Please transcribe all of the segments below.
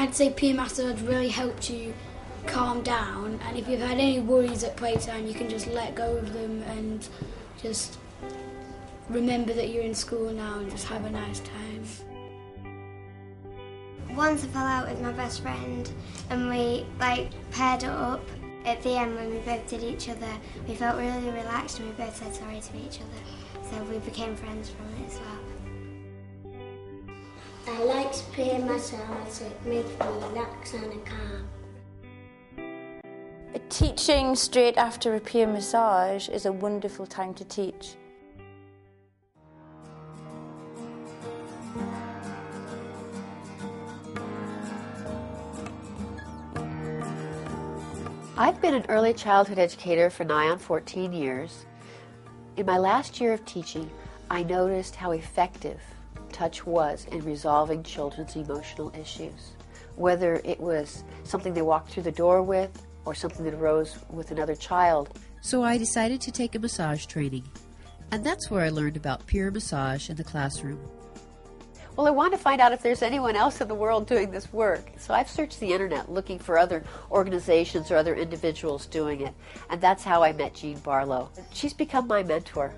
I'd say peer massage really helped you calm down, and if you've had any worries at playtime, you can just let go of them and just remember that you're in school now and just have a nice time. Once I fell out with my best friend and we paired up. At the end, when we both did each other, we felt really relaxed and we both said sorry to each other. So we became friends from it as well. I like peer massage. It makes me relax and calm. Teaching straight after a peer massage is a wonderful time to teach. I've been an early childhood educator for nigh on 14 years. In my last year of teaching, I noticed how effective touch was in resolving children's emotional issues. Whether it was something they walked through the door with or something that arose with another child. So I decided to take a massage training, and that's where I learned about peer massage in the classroom. Well, I want to find out if there's anyone else in the world doing this work. So I've searched the internet looking for other organizations or other individuals doing it. And that's how I met Jean Barlow. She's become my mentor,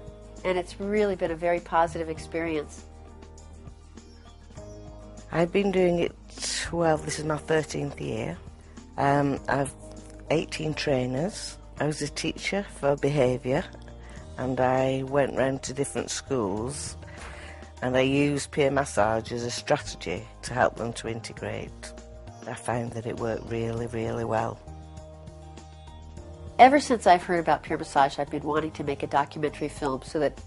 and it's really been a very positive experience. I've been doing it, well, this is my 13th year. I've 18 trainers. I was a teacher for behaviour, and I went round to different schools. And I use peer massage as a strategy to help them to integrate. I found that it worked really, really well. Ever since I've heard about peer massage, I've been wanting to make a documentary film so that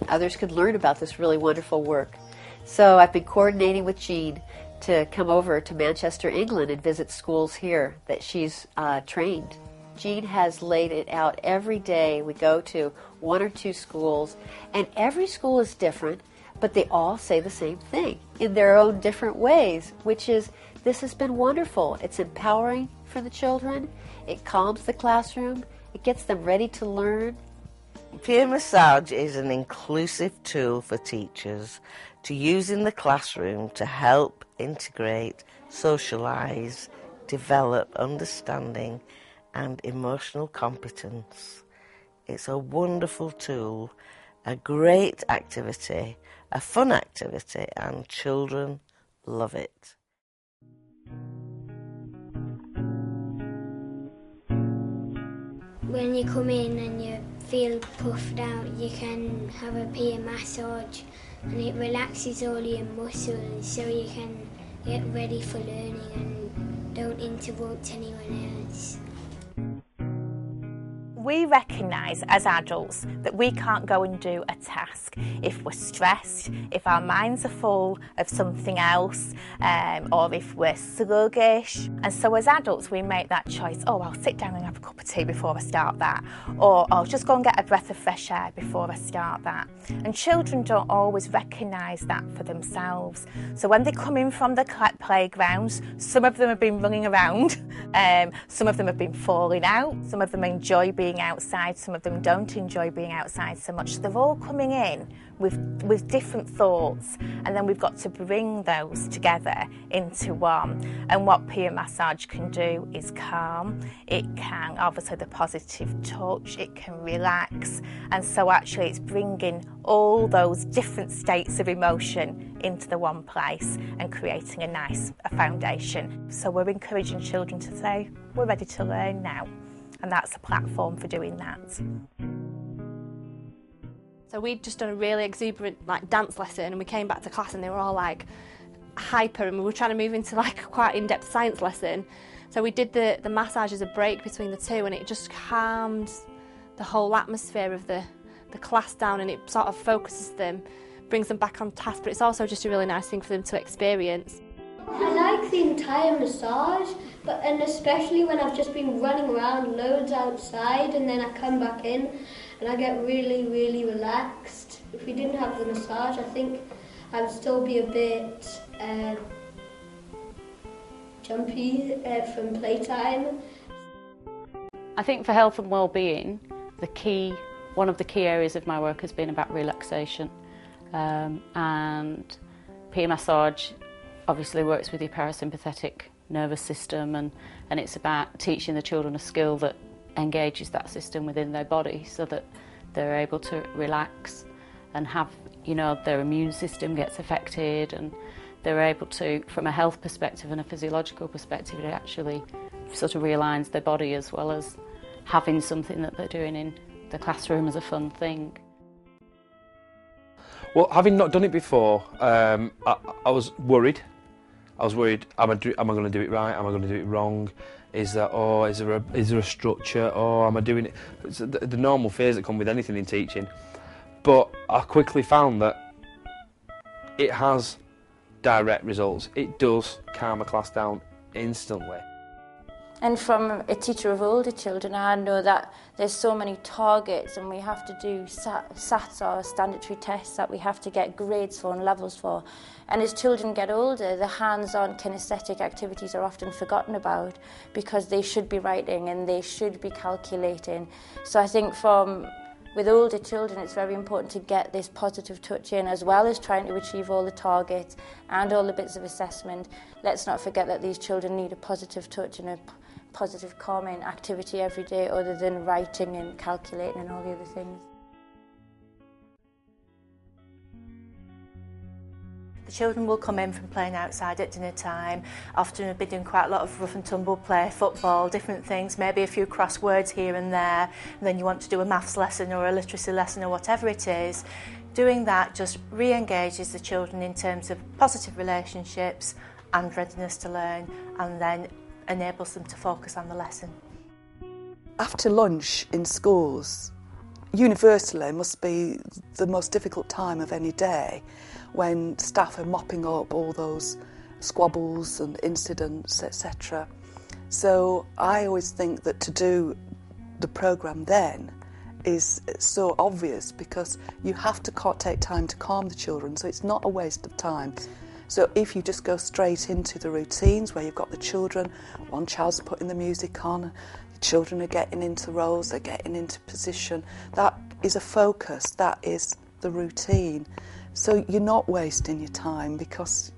others could learn about this really wonderful work. So I've been coordinating with Jean to come over to Manchester, England and visit schools here that she's trained. Jean has laid it out every day. We go to one or two schools, and every school is different. But they all say the same thing in their own different ways, which is, this has been wonderful. It's empowering for the children. It calms the classroom. It gets them ready to learn. Peer massage is an inclusive tool for teachers to use in the classroom to help integrate, socialise, develop understanding and emotional competence. It's a wonderful tool, a great activity, a fun activity, and children love it. When you come in and you feel puffed out, you can have a peer massage and it relaxes all your muscles so you can get ready for learning and don't interrupt anyone else. We recognise as adults that we can't go and do a task if we're stressed, if our minds are full of something else, or if we're sluggish. And so as adults we make that choice, oh, I'll sit down and have a cup of tea before I start that, or I'll just go and get a breath of fresh air before I start that. And children don't always recognise that for themselves. So when they come in from the playgrounds, some of them have been running around, some of them have been falling out, some of them enjoy being outside, some of them don't enjoy being outside so much. So they're all coming in with different thoughts, and then we've got to bring those together into one. And what peer massage can do is calm, it can obviously the positive touch, it can relax, and so actually it's bringing all those different states of emotion into the one place and creating a nice foundation. So we're encouraging children to say, we're ready to learn now. And that's a platform for doing that. So we'd just done a really exuberant dance lesson, and we came back to class and they were all hyper, and we were trying to move into quite in-depth science lesson. So we did the massage as a break between the two, and it just calmed the whole atmosphere of the class down, and it sort of focuses them, brings them back on task, but it's also just a really nice thing for them to experience. I like the entire massage, and especially when I've just been running around loads outside and then I come back in and I get really, really relaxed. If we didn't have the massage, I think I would still be a bit jumpy from playtime. I think for health and well-being, one of the key areas of my work has been about relaxation, and peer massage obviously works with your parasympathetic nervous system, and it's about teaching the children a skill that engages that system within their body so that they're able to relax and have, you know, their immune system gets affected, and they're able to, from a health perspective and a physiological perspective, it actually sort of realigns their body as well as having something that they're doing in the classroom as a fun thing. Well, having not done it before, I was worried. I was worried, am I going to do it right? Am I going to do it wrong? Is there a structure? Or am I doing it? It's the normal fears that come with anything in teaching. But I quickly found that it has direct results. It does calm a class down instantly. And from a teacher of older children, I know that there's so many targets and we have to do SATs or standardary tests that we have to get grades for and levels for. And as children get older, the hands-on kinesthetic activities are often forgotten about because they should be writing and they should be calculating. So I think with older children, it's very important to get this positive touch in, as well as trying to achieve all the targets and all the bits of assessment. Let's not forget that these children need a positive touch and a positive calming activity every day other than writing and calculating and all the other things. The children will come in from playing outside at dinner time. Often we'll be doing quite a lot of rough and tumble play, football, different things, maybe a few crosswords here and there, and then you want to do a maths lesson or a literacy lesson or whatever it is. Doing that just re-engages the children in terms of positive relationships and readiness to learn, and then enables them to focus on the lesson. After lunch in schools, universally must be the most difficult time of any day, when staff are mopping up all those squabbles and incidents, etc. So I always think that to do the programme then is so obvious, because you have to take time to calm the children, so it's not a waste of time. So if you just go straight into the routines where you've got the children, one child's putting the music on, the children are getting into roles, they're getting into position, that is a focus, that is the routine. So you're not wasting your time, because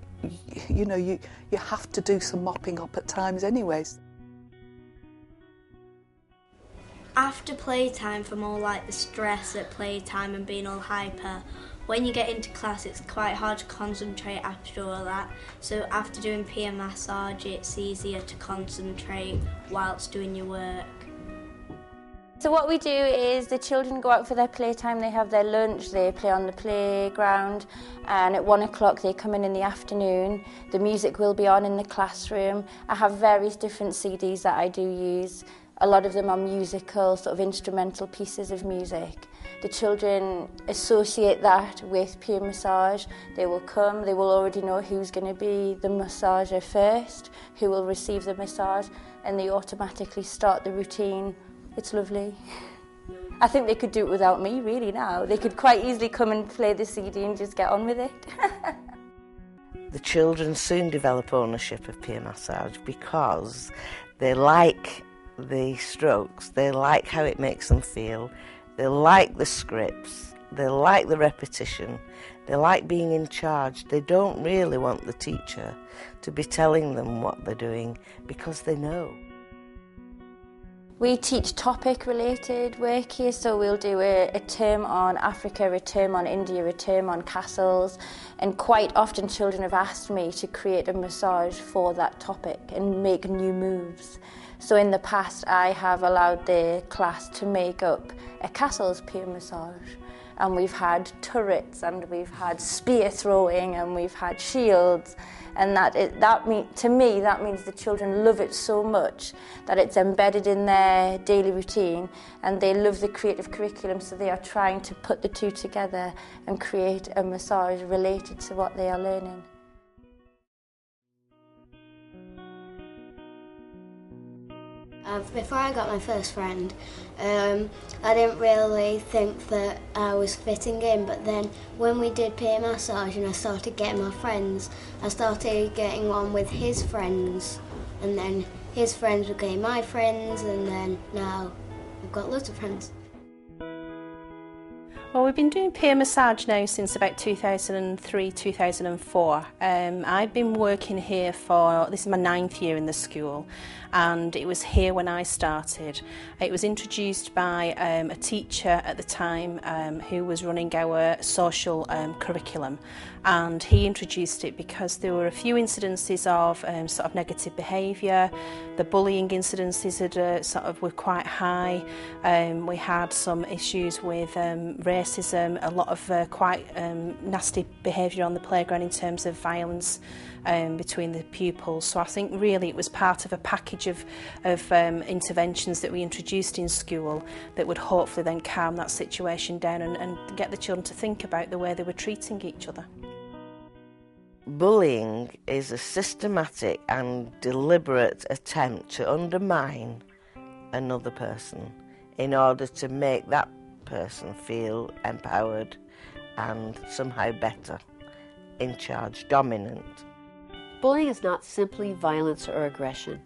you know you have to do some mopping up at times anyways. After playtime, from all like the stress at playtime and being all hyper, when you get into class it's quite hard to concentrate after all that. So after doing peer massage it's easier to concentrate whilst doing your work. So what we do is the children go out for their playtime, they have their lunch, they play on the playground, and at 1 o'clock they come in the afternoon. The music will be on in the classroom. I have various different CDs that I do use. A lot of them are musical, sort of instrumental pieces of music. The children associate that with peer massage. They will come, they will already know who's going to be the massager first, who will receive the massage, and they automatically start the routine. It's lovely. I think they could do it without me, really, now. They could quite easily come and play the CD and just get on with it. The children soon develop ownership of peer massage because they like the strokes, they like how it makes them feel, they like the scripts, they like the repetition, they like being in charge. They don't really want the teacher to be telling them what they're doing because they know. We teach topic-related work here, so we'll do a term on Africa, a term on India, a term on castles, and quite often children have asked me to create a massage for that topic and make new moves. So in the past I have allowed the class to make up a castle's peer massage, and we've had turrets and we've had spear throwing and we've had shields, and to me that means the children love it so much that it's embedded in their daily routine, and they love the creative curriculum, so they are trying to put the two together and create a massage related to what they are learning. Before I got my first friend, I didn't really think that I was fitting in, but then when we did peer massage and I started getting my friends, I started getting on with his friends, and then his friends became my friends, and then now I've got lots of friends. Well, we've been doing peer massage now since about 2003, 2004. I've been working here this is my 9th year in the school, and it was here when I started. It was introduced by a teacher at the time who was running our social curriculum, and he introduced it because there were a few incidences of sort of negative behaviour. The bullying incidences were quite high. We had some issues with racism, a lot of quite nasty behaviour on the playground in terms of violence between the pupils. So I think really it was part of a package of interventions that we introduced in school that would hopefully then calm that situation down and get the children to think about the way they were treating each other. Bullying is a systematic and deliberate attempt to undermine another person in order to make that person feel empowered and somehow better, in charge, dominant. Bullying is not simply violence or aggression.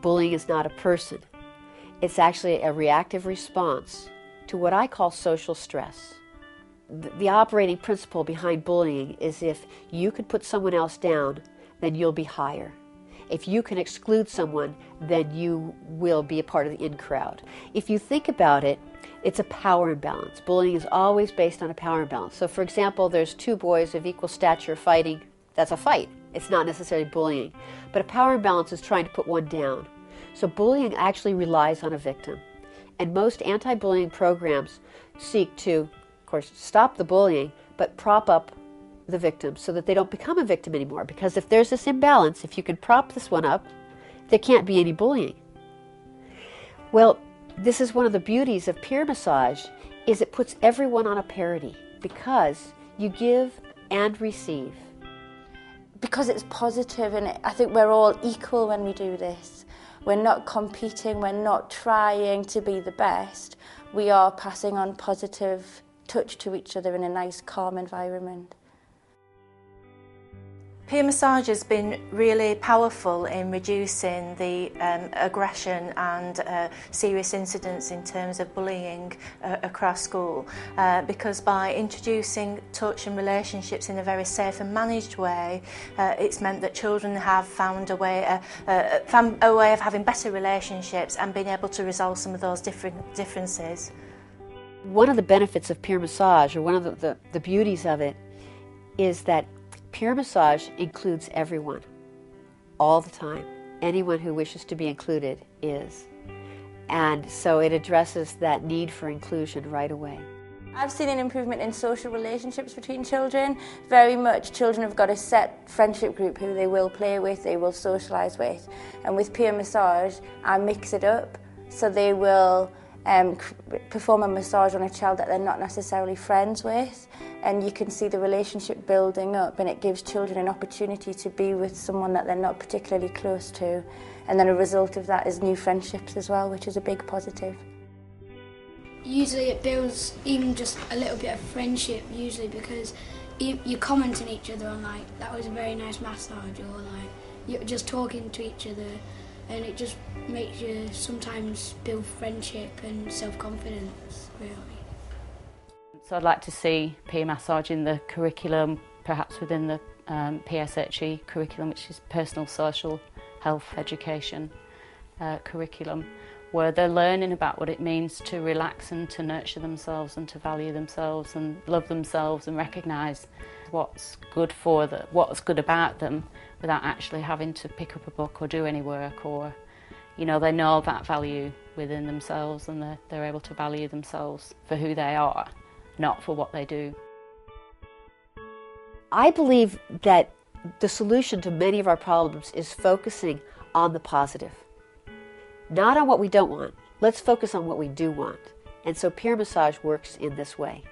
Bullying is not a person. It's actually a reactive response to what I call social stress. The operating principle behind bullying is if you can put someone else down, then you'll be higher. If you can exclude someone, then you will be a part of the in crowd. If you think about it, it's a power imbalance. Bullying is always based on a power imbalance. So for example, there's two boys of equal stature fighting. That's a fight. It's not necessarily bullying. But a power imbalance is trying to put one down. So bullying actually relies on a victim. And most anti-bullying programs seek to, of course, stop the bullying, but prop up the victim so that they don't become a victim anymore. Because if there's this imbalance, if you can prop this one up, there can't be any bullying. Well, this is one of the beauties of peer massage, is it puts everyone on a parity because you give and receive. Because it's positive, and I think we're all equal when we do this. We're not competing, we're not trying to be the best. We are passing on positive touch to each other in a nice, calm environment. Peer massage has been really powerful in reducing the aggression and serious incidents in terms of bullying across school because by introducing touch and relationships in a very safe and managed way, it's meant that children have found a way of having better relationships and being able to resolve some of those differences. One of the benefits of peer massage, or one of the beauties of it, is that peer massage includes everyone, all the time. Anyone who wishes to be included is. And so it addresses that need for inclusion right away. I've seen an improvement in social relationships between children. Very much children have got a set friendship group who they will play with, they will socialise with. And with peer massage, I mix it up, so they will perform a massage on a child that they're not necessarily friends with, and you can see the relationship building up, and it gives children an opportunity to be with someone that they're not particularly close to, and then a result of that is new friendships as well, which is a big positive. Usually it builds even just a little bit of friendship, usually because you're commenting each other on like, that was a very nice massage, or like you're just talking to each other, and it just makes you sometimes build friendship and self-confidence, really. So I'd like to see peer massage in the curriculum, perhaps within the PSHE curriculum, which is Personal Social Health Education curriculum, where they're learning about what it means to relax and to nurture themselves and to value themselves and love themselves and recognise what's good for them, what's good about them, without actually having to pick up a book or do any work, or, you know, they know that value within themselves and they're able to value themselves for who they are, not for what they do. I believe that the solution to many of our problems is focusing on the positive. Not on what we don't want. Let's focus on what we do want. And so peer massage works in this way.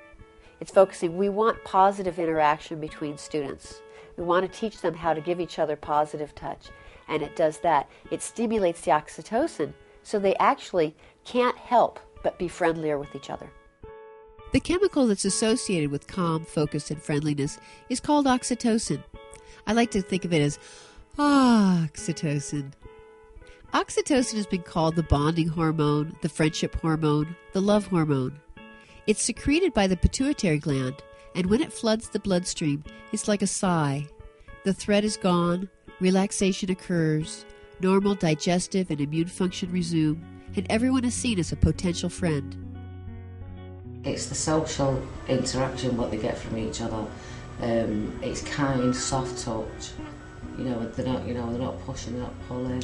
It's focusing, we want positive interaction between students. We want to teach them how to give each other positive touch. And it does that. It stimulates the oxytocin, so they actually can't help but be friendlier with each other. The chemical that's associated with calm, focus, and friendliness is called oxytocin. I like to think of it as oxytocin. Oxytocin has been called the bonding hormone, the friendship hormone, the love hormone. It's secreted by the pituitary gland, and when it floods the bloodstream, it's like a sigh. The threat is gone, relaxation occurs, normal digestive and immune function resume, and everyone is seen as a potential friend. It's the social interaction, what they get from each other. It's kind, soft touch. They're not pushing, they're not pulling.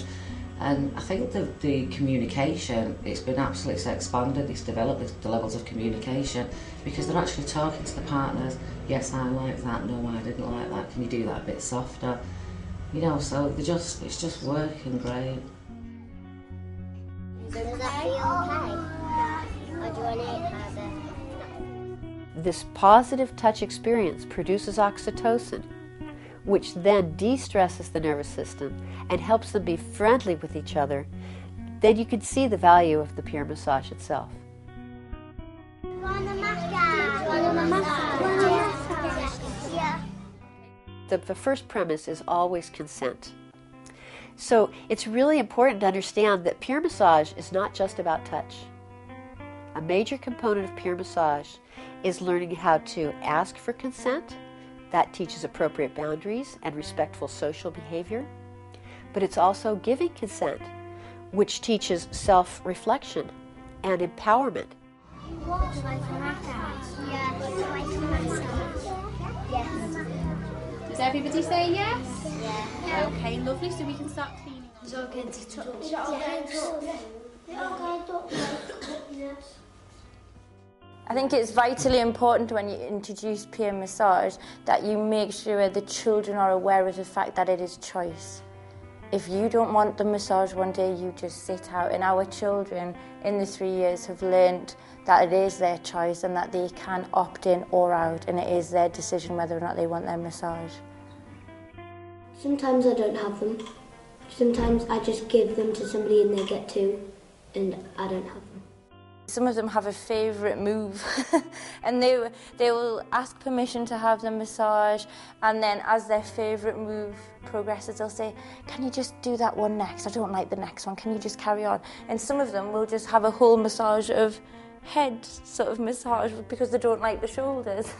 And I think the communication, it's been absolutely expanded. It's developed the levels of communication because they're actually talking to the partners. Yes, I like that. No, I didn't like that. Can you do that a bit softer? So it's just working great. Does that feel okay? Or do you want it harder? This positive touch experience produces oxytocin, which then de-stresses the nervous system and helps them be friendly with each other. Then you can see the value of the peer massage itself. The first premise is always consent. So it's really important to understand that peer massage is not just about touch. A major component of peer massage is learning how to ask for consent. That teaches appropriate boundaries and respectful social behavior. But it's also giving consent, which teaches self-reflection and empowerment. Does everybody say yes? Yeah. Okay, lovely, so we can start cleaning. Is it okay to touch? Yes. I think it's vitally important when you introduce peer massage that you make sure the children are aware of the fact that it is choice. If you don't want the massage one day, you just sit out. And our children in the 3 years have learned that it is their choice and that they can opt in or out, and it is their decision whether or not they want their massage. Sometimes I don't have them. Sometimes I just give them to somebody and they get two, and I don't have them. Some of them have a favourite move and they will ask permission to have the massage, and then as their favourite move progresses they'll say, can you just do that one next? I don't like the next one, can you just carry on? And some of them will just have a whole massage of head sort of massage because they don't like the shoulders.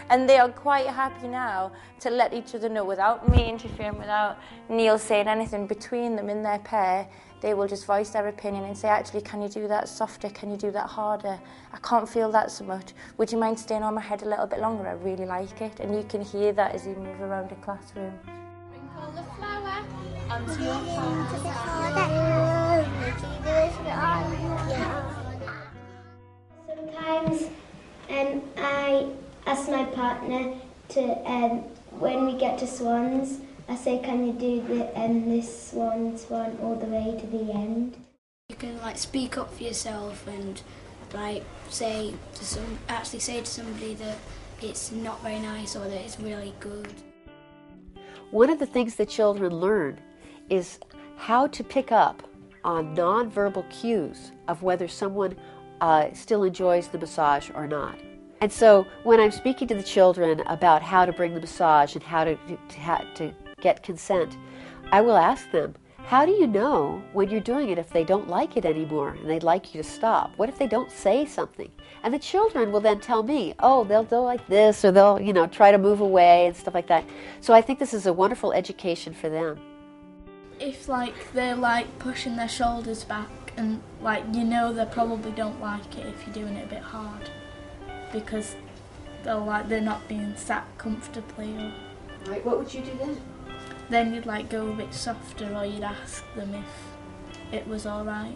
And they are quite happy now to let each other know without me interfering, without Neil saying anything between them in their pair. They will just voice their opinion and say, actually, can you do that softer? Can you do that harder? I can't feel that so much. Would you mind staying on my head a little bit longer? I really like it. And you can hear that as you move around the classroom. Sprinkle the flour onto your palm. Sometimes I ask my partner to, when we get to swans, I say, can you do this swan all the way to the end? You can speak up for yourself and say to somebody that it's not very nice or that it's really good. One of the things that children learn is how to pick up on non-verbal cues of whether someone still enjoys the massage or not. And so when I'm speaking to the children about how to bring the massage and how to get consent, I will ask them, how do you know when you're doing it if they don't like it anymore and they'd like you to stop? What if they don't say something? And the children will then tell me, oh, they'll go like this, or they'll try to move away and stuff like that. So I think this is a wonderful education for them. If they're pushing their shoulders back and they probably don't like it if you're doing it a bit hard because they're not being sat comfortably. Right, what would you do then? Then you'd go a bit softer, or you'd ask them if it was all right.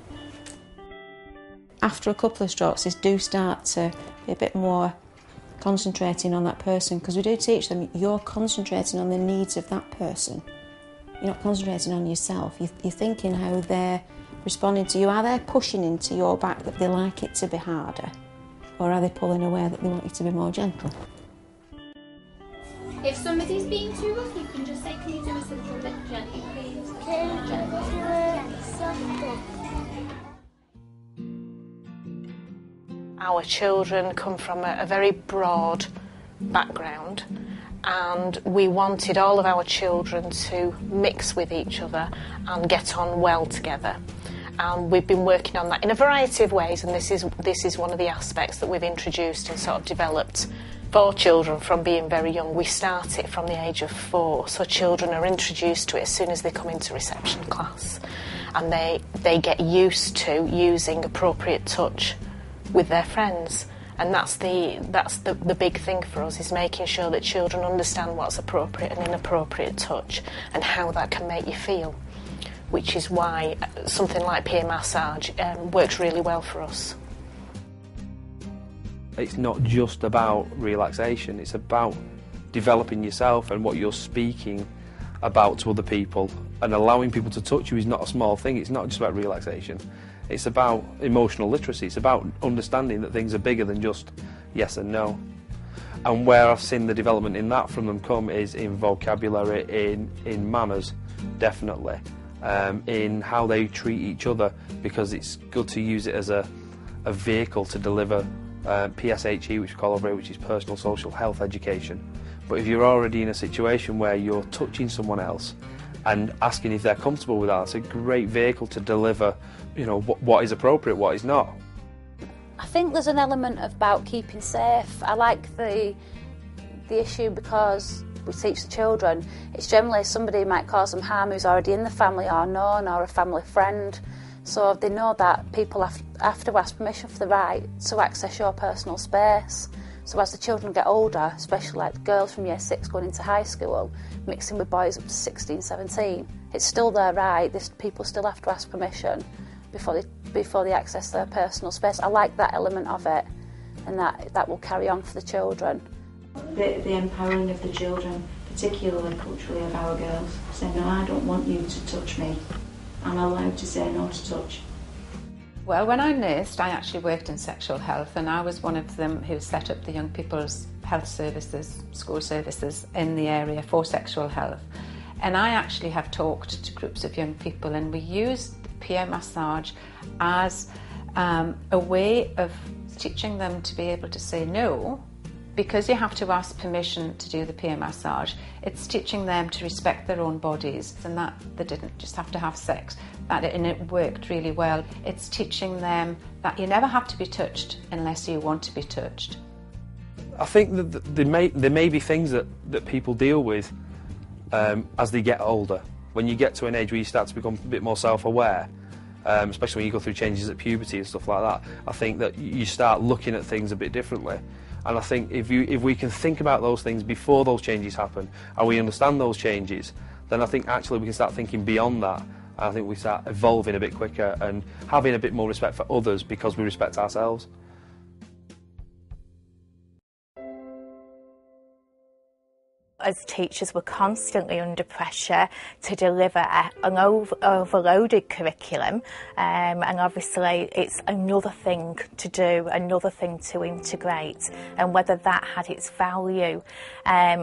After a couple of strokes, they do start to be a bit more concentrating on that person, because we do teach them you're concentrating on the needs of that person. You're not concentrating on yourself. You're thinking how they're responding to you. Are they pushing into your back that they like it to be harder? Or are they pulling away that they want you to be more gentle? If somebody's being too rough, you can just say, can you do this a little bit gently, please? Our children come from a very broad background, and we wanted all of our children to mix with each other and get on well together. And we've been working on that in a variety of ways, and this is one of the aspects that we've introduced and sort of developed for children from being very young. We start it from the age of 4, so children are introduced to it as soon as they come into reception class, and they get used to using appropriate touch with their friends. And that's the big thing for us, is making sure that children understand what's appropriate and inappropriate touch and how that can make you feel, which is why something like peer massage works really well for us. It's not just about relaxation, it's about developing yourself and what you're speaking about to other people, and allowing people to touch you is not a small thing. It's not just about relaxation, it's about emotional literacy, it's about understanding that things are bigger than just yes and no. And where I've seen the development in that from them come is in vocabulary, in manners, definitely, in how they treat each other, because it's good to use it as a vehicle to deliver PSHE, which we call over here, which is personal social health education. But if you're already in a situation where you're touching someone else and asking if they're comfortable with that, it's a great vehicle to deliver, you know, what is appropriate, what is not. I think there's an element about keeping safe. I like the issue because we teach the children. It's generally somebody might cause them harm who's already in the family or known, or a family friend. So they know that people have to ask permission for the right to access your personal space. So as the children get older, especially like the girls from year 6 going into high school, mixing with boys up to 16, 17, it's still their right. People still have to ask permission before they access their personal space. I like that element of it, and that will carry on for the children. The empowering of the children, particularly culturally of our girls, saying, no, I don't want you to touch me. I'm allowed to say no to touch. Well, when I nursed, I actually worked in sexual health, and I was one of them who set up the young people's health services, school services in the area for sexual health. And I actually have talked to groups of young people, and we used peer massage as a way of teaching them to be able to say no, because you have to ask permission to do the peer massage. It's teaching them to respect their own bodies, and that they didn't just have to have sex, and it worked really well. It's teaching them that you never have to be touched unless you want to be touched. I think that there may be things that people deal with as they get older. When you get to an age where you start to become a bit more self-aware, especially when you go through changes at puberty and stuff like that, I think that you start looking at things a bit differently. And I think if we can think about those things before those changes happen, and we understand those changes, then I think actually we can start thinking beyond that. I think we start evolving a bit quicker and having a bit more respect for others because we respect ourselves. As teachers, we're constantly under pressure to deliver an overloaded curriculum, and obviously it's another thing to do, another thing to integrate, and whether that had its value.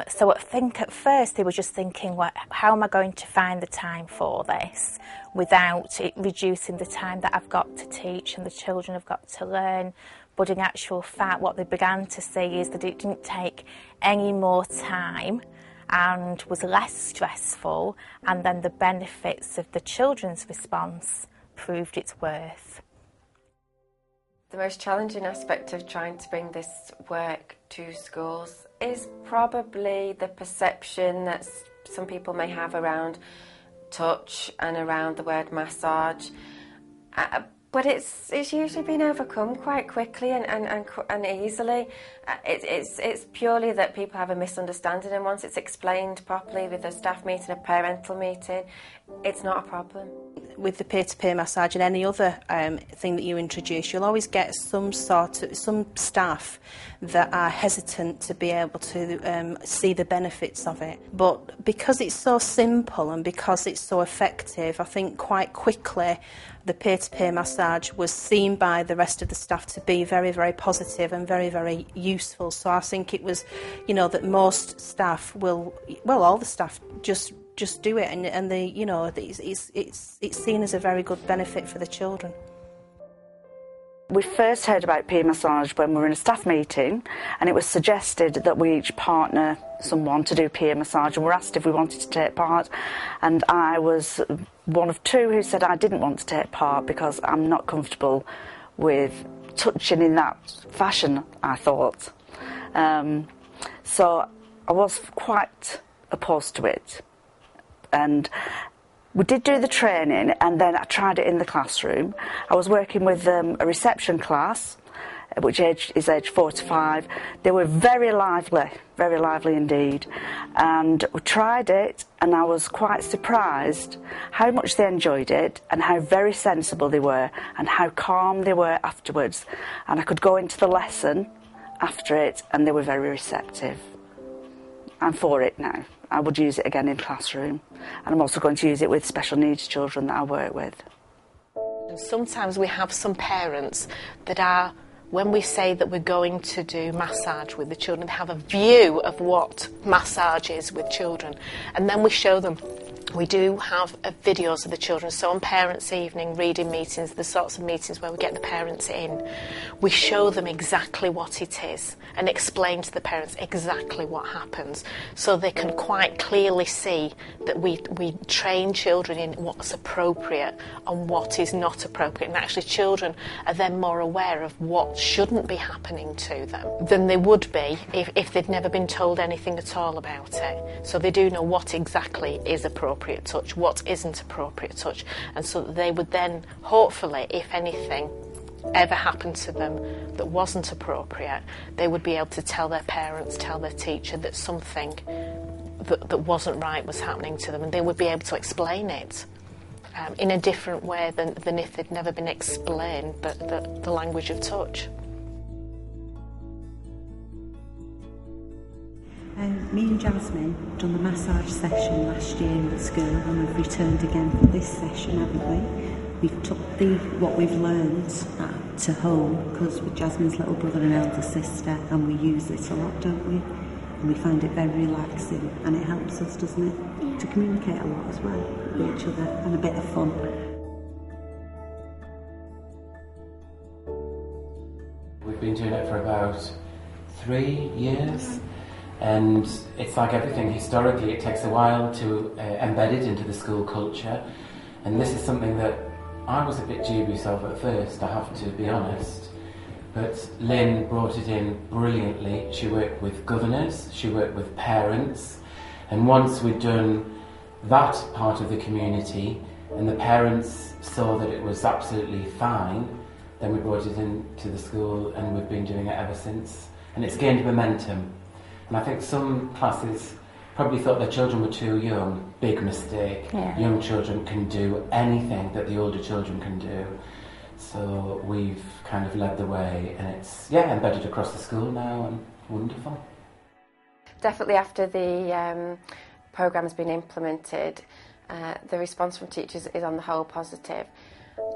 So I think at first they were just thinking, well, how am I going to find the time for this without it reducing the time that I've got to teach and the children have got to learn. But in actual fact, what they began to see is that it didn't take any more time and was less stressful, and then the benefits of the children's response proved its worth. The most challenging aspect of trying to bring this work to schools is probably the perception that some people may have around touch and around the word massage. But it's usually been overcome quite quickly and easily. It's purely that people have a misunderstanding, and once it's explained properly with a staff meeting, a parental meeting, it's not a problem. With the peer-to-peer massage and any other thing that you introduce, you'll always get some staff that are hesitant to be able to see the benefits of it. But because it's so simple and because it's so effective, I think quite quickly the peer-to-peer massage was seen by the rest of the staff to be very, very positive and very, very useful. So I think it was, that most staff all the staff just do it, and they, it's seen as a very good benefit for the children. We first heard about peer massage when we were in a staff meeting, and it was suggested that we each partner someone to do peer massage, and we were asked if we wanted to take part, and I was one of two who said I didn't want to take part because I'm not comfortable with touching in that fashion, I thought. So I was quite opposed to it, and we did do the training, and then I tried it in the classroom. I was working with a reception class, which is age 4 to 5. They were very lively indeed. And we tried it, and I was quite surprised how much they enjoyed it, and how very sensible they were, and how calm they were afterwards. And I could go into the lesson after it, and they were very receptive. I'm for it now. I would use it again in classroom, and I'm also going to use it with special needs children that I work with. And sometimes we have some parents that are, when we say that we're going to do massage with the children, they have a view of what massage is with children, and then we show them. We do have videos of the children, so on parents' evening reading meetings, the sorts of meetings where we get the parents in, we show them exactly what it is and explain to the parents exactly what happens, so they can quite clearly see that we train children in what's appropriate and what is not appropriate, and actually children are then more aware of what shouldn't be happening to them than they would be if they'd never been told anything at all about it. So they do know what exactly is appropriate touch, what isn't appropriate touch, and so that they would then, hopefully, if anything ever happened to them that wasn't appropriate, they would be able to tell their parents, tell their teacher that something that wasn't right was happening to them, and they would be able to explain it in a different way than if they'd never been explained, but the language of touch. Me and Jasmine done the massage session last year in the school, and we've returned again for this session, haven't we? We've took what we've learned to home, because with Jasmine's little brother and elder sister, and we use it a lot, don't we? And we find it very relaxing, and it helps us, doesn't it, to communicate a lot as well with each other, and a bit of fun. We've been doing it for about 3 years. And it's like everything, historically it takes a while to embed it into the school culture, and this is something that I was a bit dubious of at first, I have to be honest, but Lynn brought it in brilliantly. She worked with governors, she worked with parents, and once we'd done that part of the community and the parents saw that it was absolutely fine, then we brought it into the school, and we've been doing it ever since, and it's gained momentum. And I think some classes probably thought their children were too young. Big mistake. Yeah. Young children can do anything that the older children can do. So we've kind of led the way, and it's embedded across the school now, and wonderful. Definitely after the programme has been implemented, the response from teachers is on the whole positive.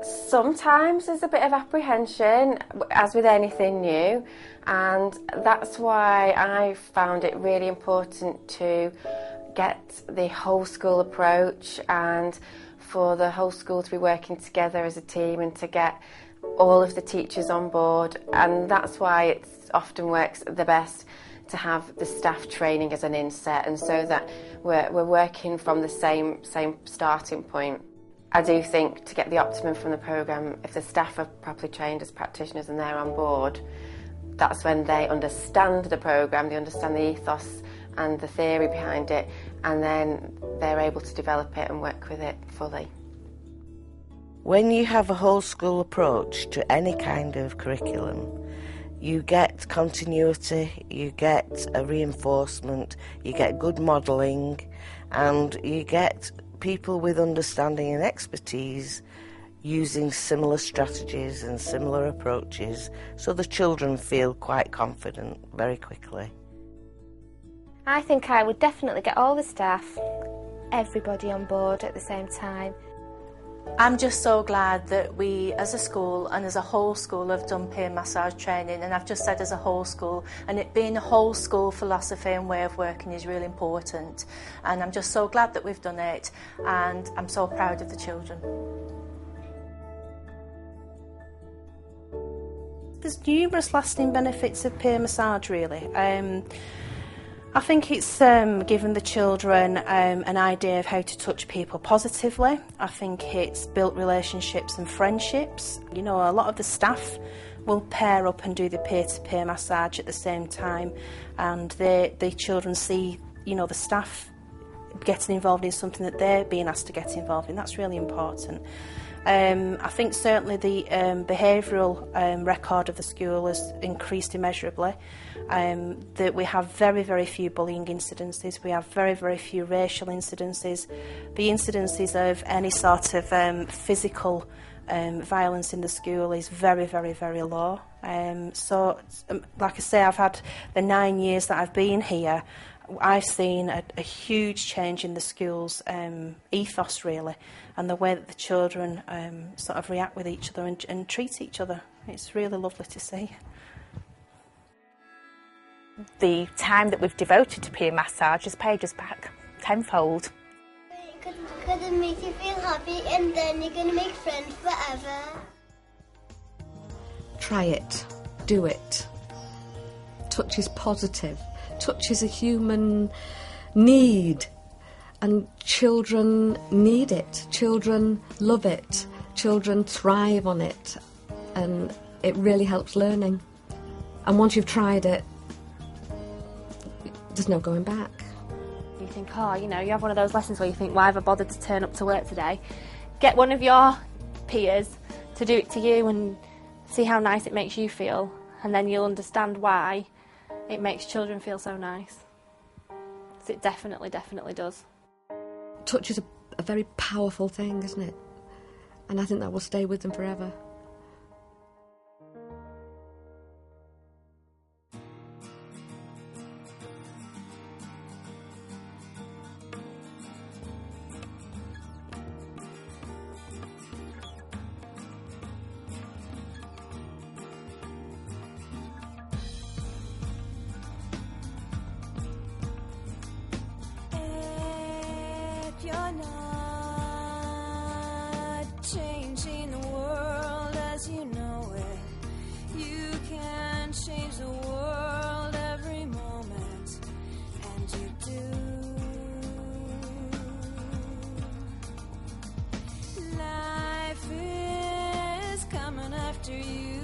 Sometimes there's a bit of apprehension, as with anything new, and that's why I found it really important to get the whole school approach, and for the whole school to be working together as a team, and to get all of the teachers on board. And that's why it often works the best to have the staff training as an inset, and so that we're working from the same starting point. I do think to get the optimum from the programme, if the staff are properly trained as practitioners and they're on board, that's when they understand the programme, they understand the ethos and the theory behind it, and then they're able to develop it and work with it fully. When you have a whole school approach to any kind of curriculum, you get continuity, you get a reinforcement, you get good modelling, and you get people with understanding and expertise using similar strategies and similar approaches, so the children feel quite confident very quickly. I think I would definitely get all the staff, everybody on board at the same time. I'm just so glad that we as a school and as a whole school have done peer massage training, and I've just said as a whole school, and it being a whole school philosophy and way of working is really important, and I'm just so glad that we've done it, and I'm so proud of the children. there's numerous lasting benefits of peer massage, really. I think it's given the children an idea of how to touch people positively. I think it's built relationships and friendships. You know, a lot of the staff will pair up and do the peer-to-peer massage at the same time, and the children see, you know, the staff getting involved in something that they're being asked to get involved in. That's really important. I think certainly the behavioural record of the school has increased immeasurably. That we have very, very few bullying incidences, we have very, very few racial incidences. The incidences of any sort of physical violence in the school is very, very, very low. So, like I say, I've had the 9 years that I've been here, I've seen a huge change in the school's ethos, really, and the way that the children sort of react with each other and treat each other. It's really lovely to see. The time that we've devoted to peer massage has paid us back tenfold. Because it makes you feel happy and then you're going to make friends forever. Try it. Do it. Touch is positive. Touch is a human need, and children need it. Children love it. Children thrive on it, and it really helps learning. And once you've tried it, there's no going back. You think, oh, you know, you have one of those lessons where you think, why have I bothered to turn up to work today? Get one of your peers to do it to you and see how nice it makes you feel, and then you'll understand why it makes children feel so nice. So it definitely, definitely does. Touch is a very powerful thing, isn't it? And I think that will stay with them forever. You're not changing the world as you know it. You can change the world every moment, and you do. Life is coming after you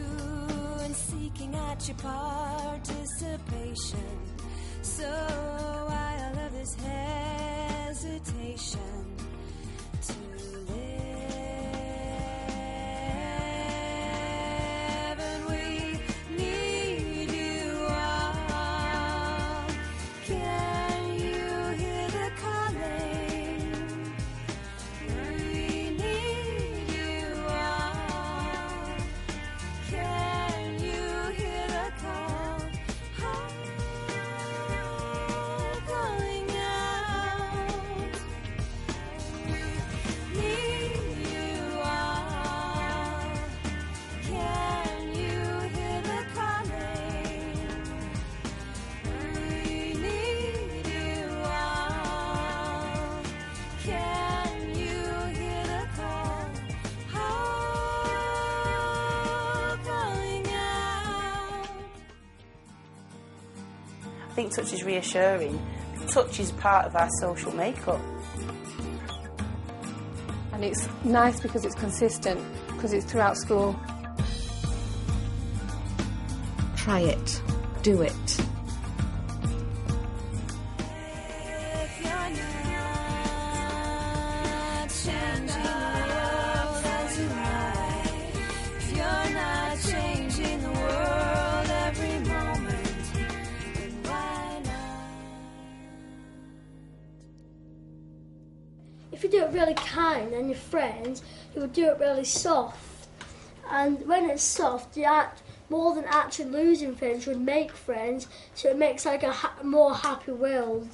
and seeking out your participation. So I love this hesitation to live, and we need you all. Can you hear the calling? We need you all. Can you hear the call? Calling out. Need you all. Can you hear the calling? We need you all. Can you hear the call? Calling out. I think touch is reassuring. Touch is part of our social makeup. And it's nice because it's consistent, because it's throughout school. Try it. Do it. If you're not changing the world as you might, if you're not changing the world every moment, then why not? If you do it really kind and your friends, you will do it really soft. And when it's soft, more than actually losing friends, you would make friends, so it makes like a more happy world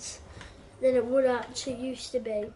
than it would actually used to be.